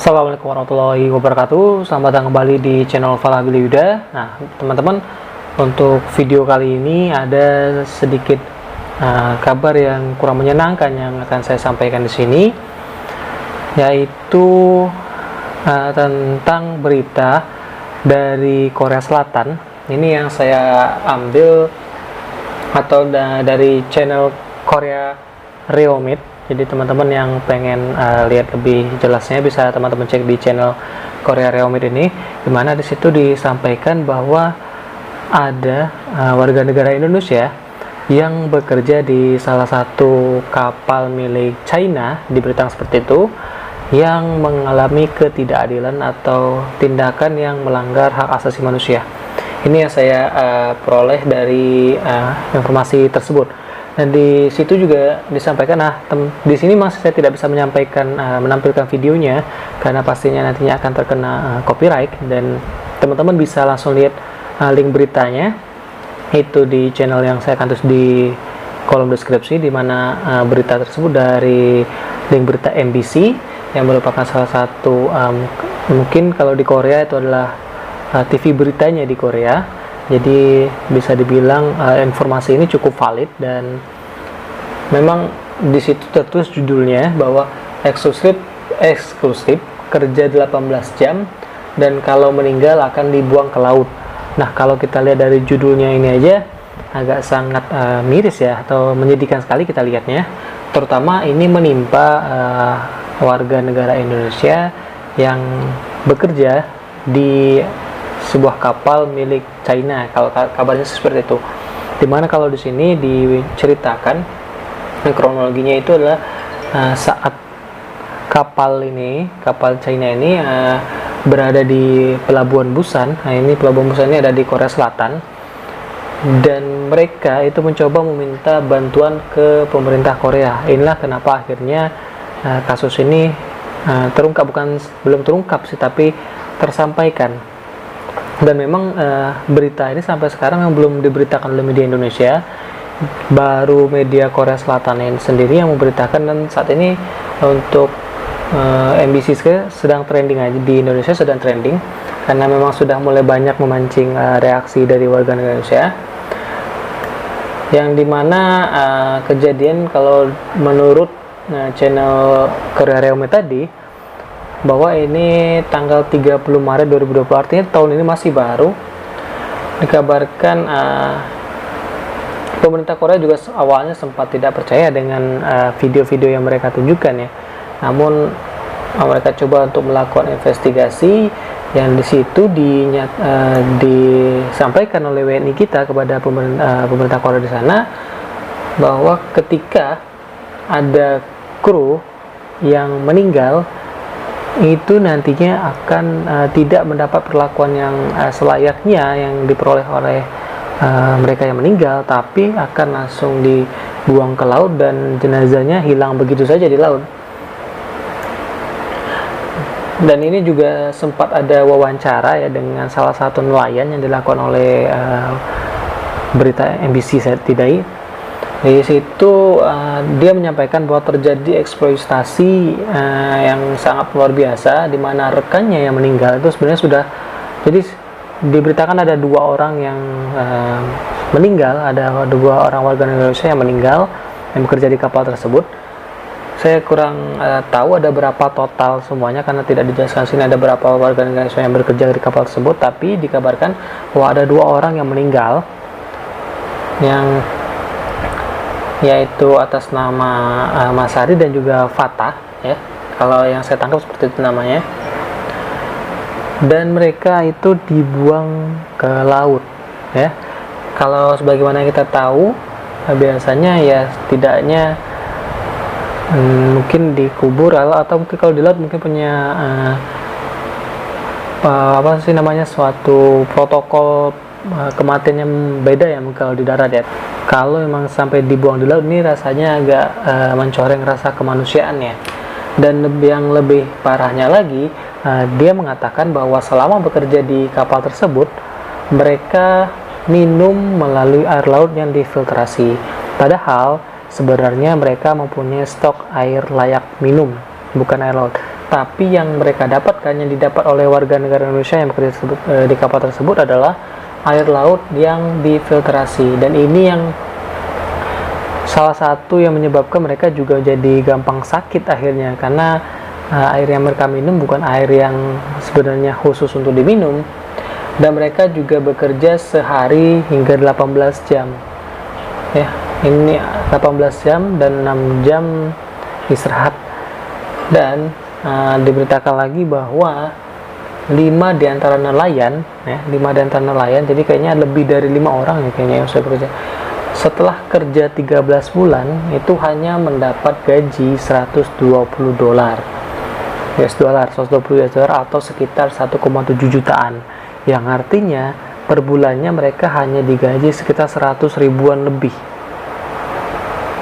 Assalamualaikum warahmatullahi wabarakatuh. Selamat datang kembali di channel Falah Billy Yuda. Nah, teman-teman, untuk video kali ini ada sedikit kabar yang kurang menyenangkan yang akan saya sampaikan di sini, yaitu tentang berita dari Korea Selatan. Ini yang saya ambil atau dari channel Korea Reomit. Jadi teman-teman yang pengen lihat lebih jelasnya bisa teman-teman cek di channel Korea Reomit ini, dimana di situ disampaikan bahwa ada warga negara Indonesia yang bekerja di salah satu kapal milik China, diberitakan seperti itu, yang mengalami ketidakadilan atau tindakan yang melanggar hak asasi manusia. Ini yang saya peroleh dari informasi tersebut. Dan di situ juga disampaikan, di sini masih saya tidak bisa menyampaikan menampilkan videonya karena pastinya nantinya akan terkena copyright, dan teman-teman bisa langsung lihat link beritanya itu di channel yang saya akan tulis di kolom deskripsi, di mana berita tersebut dari link berita MBC yang merupakan salah satu mungkin kalau di Korea itu adalah TV beritanya di Korea. Jadi bisa dibilang informasi ini cukup valid, dan memang di situ tertulis judulnya bahwa eksklusif kerja 18 jam dan kalau meninggal akan dibuang ke laut. Nah, kalau kita lihat dari judulnya ini aja agak sangat miris ya, atau menyedihkan sekali kita lihatnya. Terutama ini menimpa warga negara Indonesia yang bekerja di sebuah kapal milik China, kalau kabarnya seperti itu. Dimana kalau di sini diceritakan kronologinya itu adalah saat kapal China ini berada di Pelabuhan Busan. Nah, ini Pelabuhan Busan ini ada di Korea Selatan, dan mereka itu mencoba meminta bantuan ke pemerintah Korea. Inilah kenapa akhirnya kasus ini terungkap, belum terungkap sih, tapi tersampaikan. Dan memang berita ini sampai sekarang yang belum diberitakan oleh media Indonesia, baru media Korea Selatan ini sendiri yang memberitakan. Dan saat ini untuk MBC sedang trending aja di Indonesia, sedang trending karena memang sudah mulai banyak memancing reaksi dari warga negara Indonesia, yang dimana kejadian kalau menurut channel Korea Reomit tadi, bahwa ini tanggal 30 Maret 2020, artinya tahun ini masih baru. Dikabarkan pemerintah Korea juga awalnya sempat tidak percaya dengan video-video yang mereka tunjukkan ya. Namun mereka coba untuk melakukan investigasi, yang di situ disampaikan oleh WNI kita kepada pemerintah Korea di sana, bahwa ketika ada kru yang meninggal itu nantinya akan tidak mendapat perlakuan yang selayaknya yang diperoleh oleh mereka yang meninggal, tapi akan langsung dibuang ke laut dan jenazahnya hilang begitu saja di laut. Dan ini juga sempat ada wawancara ya dengan salah satu nelayan yang dilakukan oleh berita MBC Tidai. Di situ dia menyampaikan bahwa terjadi eksploitasi yang sangat luar biasa, di mana rekannya yang meninggal itu sebenarnya sudah, jadi diberitakan ada 2 orang yang meninggal, ada 2 orang warga negara Indonesia yang meninggal yang bekerja di kapal tersebut. Saya kurang tahu ada berapa total semuanya karena tidak dijelaskan sini ada berapa warga negara Indonesia yang bekerja di kapal tersebut, tapi dikabarkan bahwa ada 2 orang yang meninggal, yang yaitu atas nama Mas Ari dan juga Fatah ya, kalau yang saya tangkap seperti itu namanya. Dan mereka itu dibuang ke laut ya. Kalau sebagaimana kita tahu biasanya ya setidaknya mungkin dikubur, atau mungkin kalau di laut mungkin punya apa sih namanya, suatu protokol kematian yang beda ya kalau di darat ya. Kalau memang sampai dibuang di laut, ini rasanya agak mencoreng rasa kemanusiaannya. Dan yang lebih parahnya lagi, dia mengatakan bahwa selama bekerja di kapal tersebut mereka minum melalui air laut yang difiltrasi, padahal sebenarnya mereka mempunyai stok air layak minum, bukan air laut. tapi yang mereka dapatkan, yang didapat oleh warga negara Indonesia yang bekerja di kapal tersebut adalah air laut yang difiltrasi. Dan ini yang salah satu yang menyebabkan mereka juga jadi gampang sakit akhirnya, karena air yang mereka minum bukan air yang sebenarnya khusus untuk diminum, dan mereka juga bekerja sehari hingga 18 jam ya, ini 18 jam dan 6 jam istirahat. Dan diberitakan lagi bahwa 5 diantara nelayan ya, 5 diantara nelayan, jadi kayaknya lebih dari 5 orang ya kayaknya yang sudah bekerja, setelah kerja 13 bulan itu hanya mendapat gaji 120 dolar US dollar, 120 US dollar atau sekitar 1,7 jutaan, yang artinya per bulannya mereka hanya digaji sekitar 100 ribuan lebih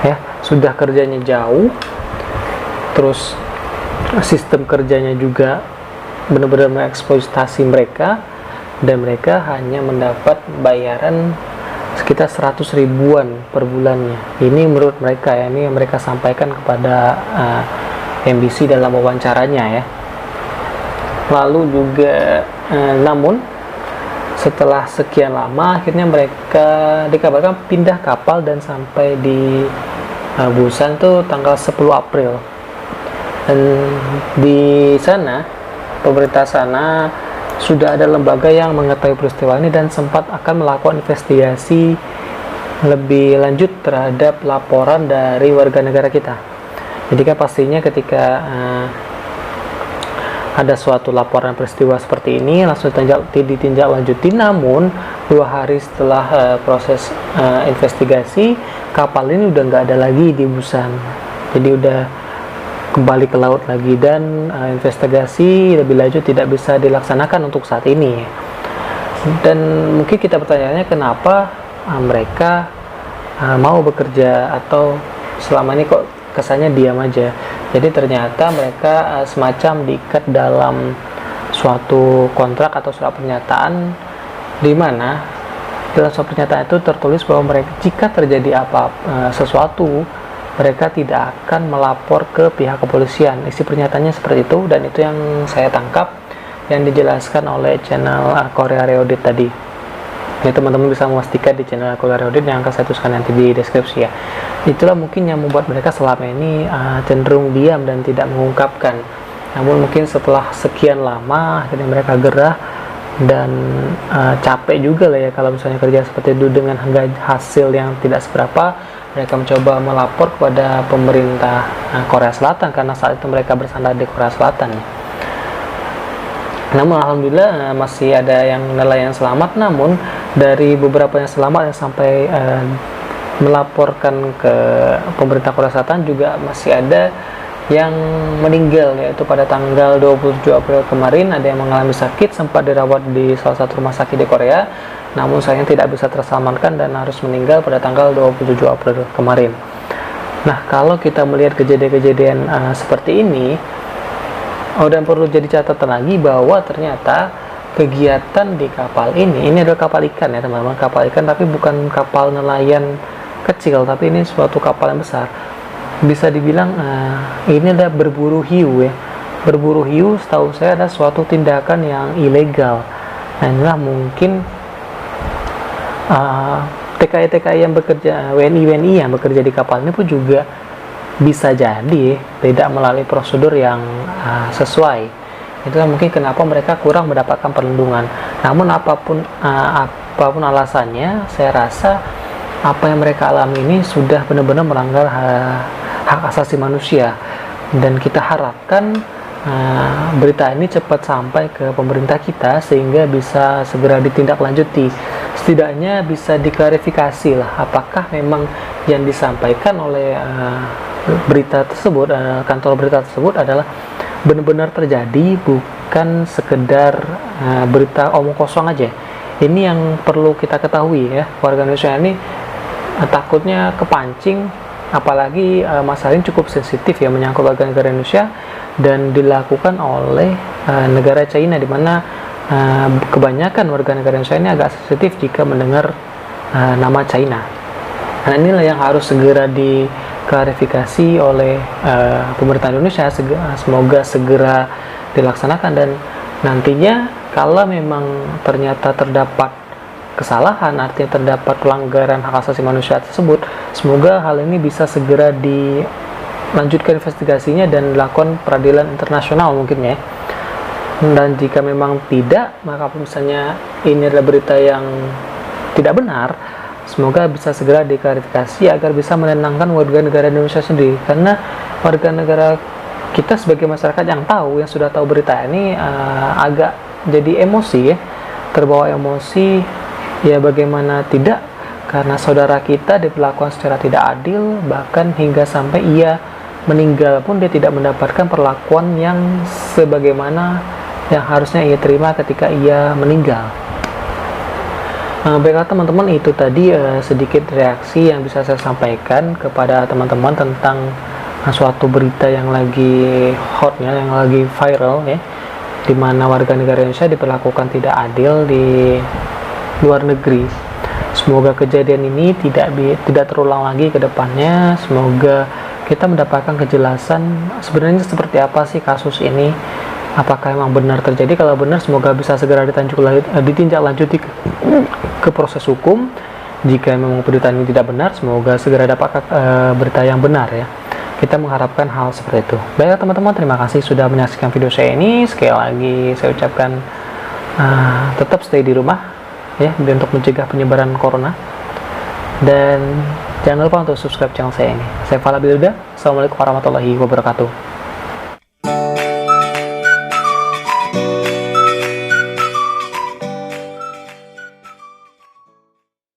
ya. Sudah kerjanya jauh, terus sistem kerjanya juga benar-benar mengeksploitasi mereka, dan mereka hanya mendapat bayaran sekitar 100 ribuan per bulannya. Ini menurut mereka ya, ini yang mereka sampaikan kepada MBC dalam wawancaranya ya. Lalu juga namun setelah sekian lama akhirnya mereka dikabarkan pindah kapal dan sampai di Busan tuh tanggal 10 April. Dan di sana, pemerintah sana sudah ada lembaga yang mengetahui peristiwa ini dan sempat akan melakukan investigasi lebih lanjut terhadap laporan dari warga negara kita. Jadi kan pastinya ketika ada suatu laporan peristiwa seperti ini langsung ditinjak lanjuti. Namun 2 hari setelah proses investigasi, kapal ini udah nggak ada lagi di Busan, jadi udah kembali ke laut lagi, dan investigasi lebih lanjut tidak bisa dilaksanakan untuk saat ini. Dan mungkin kita bertanya-tanya kenapa mereka mau bekerja, atau selama ini kok kesannya diam aja. Jadi ternyata mereka semacam diikat dalam suatu kontrak atau surat pernyataan, di mana dalam surat pernyataan itu tertulis bahwa mereka jika terjadi sesuatu, mereka tidak akan melapor ke pihak kepolisian. Isi pernyataannya seperti itu, dan itu yang saya tangkap yang dijelaskan oleh channel Korea Reodit tadi. Ya, teman-teman bisa memastikan di channel Korea Reodit yang akan saya tuliskan nanti di deskripsi ya. Itulah mungkin yang membuat mereka selama ini cenderung diam dan tidak mengungkapkan. Namun mungkin setelah sekian lama akhirnya mereka gerah dan capek juga lah ya kalau misalnya kerja seperti itu dengan hasil yang tidak seberapa. Mereka mencoba melapor kepada pemerintah Korea Selatan karena saat itu mereka bersandar di Korea Selatan. Namun alhamdulillah masih ada yang nelayan selamat. Namun dari beberapa yang selamat yang sampai melaporkan ke pemerintah Korea Selatan juga masih ada yang meninggal, yaitu pada tanggal 27 April kemarin ada yang mengalami sakit, sempat dirawat di salah satu rumah sakit di Korea, namun sayang tidak bisa terselamatkan dan harus meninggal pada tanggal 27 April kemarin. Nah, kalau kita melihat kejadian-kejadian seperti ini, dan perlu jadi catatan lagi bahwa ternyata kegiatan di kapal ini adalah kapal ikan ya teman-teman, kapal ikan, tapi bukan kapal nelayan kecil, tapi ini suatu kapal yang besar. Bisa dibilang ini adalah berburu hiu ya. Berburu hiu setahu saya adalah suatu tindakan yang ilegal. Nah, inilah mungkin TKI-TKI yang bekerja, WNI yang bekerja di kapal ini pun juga bisa jadi tidak melalui prosedur yang sesuai. Itulah mungkin kenapa mereka kurang mendapatkan perlindungan. Namun apapun alasannya, saya rasa apa yang mereka alami ini sudah benar-benar melanggar hak asasi manusia, dan kita harapkan berita ini cepat sampai ke pemerintah kita sehingga bisa segera ditindaklanjuti. Setidaknya bisa diklarifikasi lah apakah memang yang disampaikan oleh berita tersebut, kantor berita tersebut adalah benar-benar terjadi, bukan sekedar berita omong kosong aja. Ini yang perlu kita ketahui ya, warga Indonesia ini takutnya kepancing, apalagi masalah ini cukup sensitif ya, menyangkut warga negara Indonesia dan dilakukan oleh negara China, di mana kebanyakan warga negara Indonesia ini agak sensitif jika mendengar nama China. Nah, inilah yang harus segera diklarifikasi oleh pemerintah Indonesia. Semoga segera dilaksanakan, dan nantinya kalau memang ternyata terdapat kesalahan, artinya terdapat pelanggaran hak asasi manusia tersebut, semoga hal ini bisa segera dilanjutkan investigasinya dan dilakukan peradilan internasional mungkin ya. Dan jika memang tidak, maka misalnya ini adalah berita yang tidak benar, semoga bisa segera diklarifikasi agar bisa menenangkan warga negara Indonesia sendiri. Karena warga negara kita sebagai masyarakat yang sudah tahu berita ini agak jadi emosi ya, terbawa emosi ya, bagaimana tidak, karena saudara kita diperlakukan secara tidak adil, bahkan hingga sampai ia meninggal pun dia tidak mendapatkan perlakuan yang sebagaimana yang harusnya ia terima ketika ia meninggal. Baiklah teman-teman, itu tadi sedikit reaksi yang bisa saya sampaikan kepada teman-teman tentang suatu berita yang lagi hot ya, yang lagi viral ya, di mana warga negara Indonesia diperlakukan tidak adil di luar negeri. Semoga kejadian ini tidak terulang lagi ke depannya. Semoga kita mendapatkan kejelasan sebenarnya seperti apa sih kasus ini, apakah memang benar terjadi. Kalau benar, semoga bisa segera ditinjak lanjuti ke proses hukum. Jika memang berita ini tidak benar, semoga segera dapat berita yang benar ya. Kita mengharapkan hal seperti itu. Baiklah teman-teman, terima kasih sudah menyaksikan video saya ini. Sekali lagi saya ucapkan tetap stay di rumah ya, untuk mencegah penyebaran corona, dan jangan lupa untuk subscribe channel saya ini. Saya Fala Bilda. Assalamualaikum warahmatullahi wabarakatuh.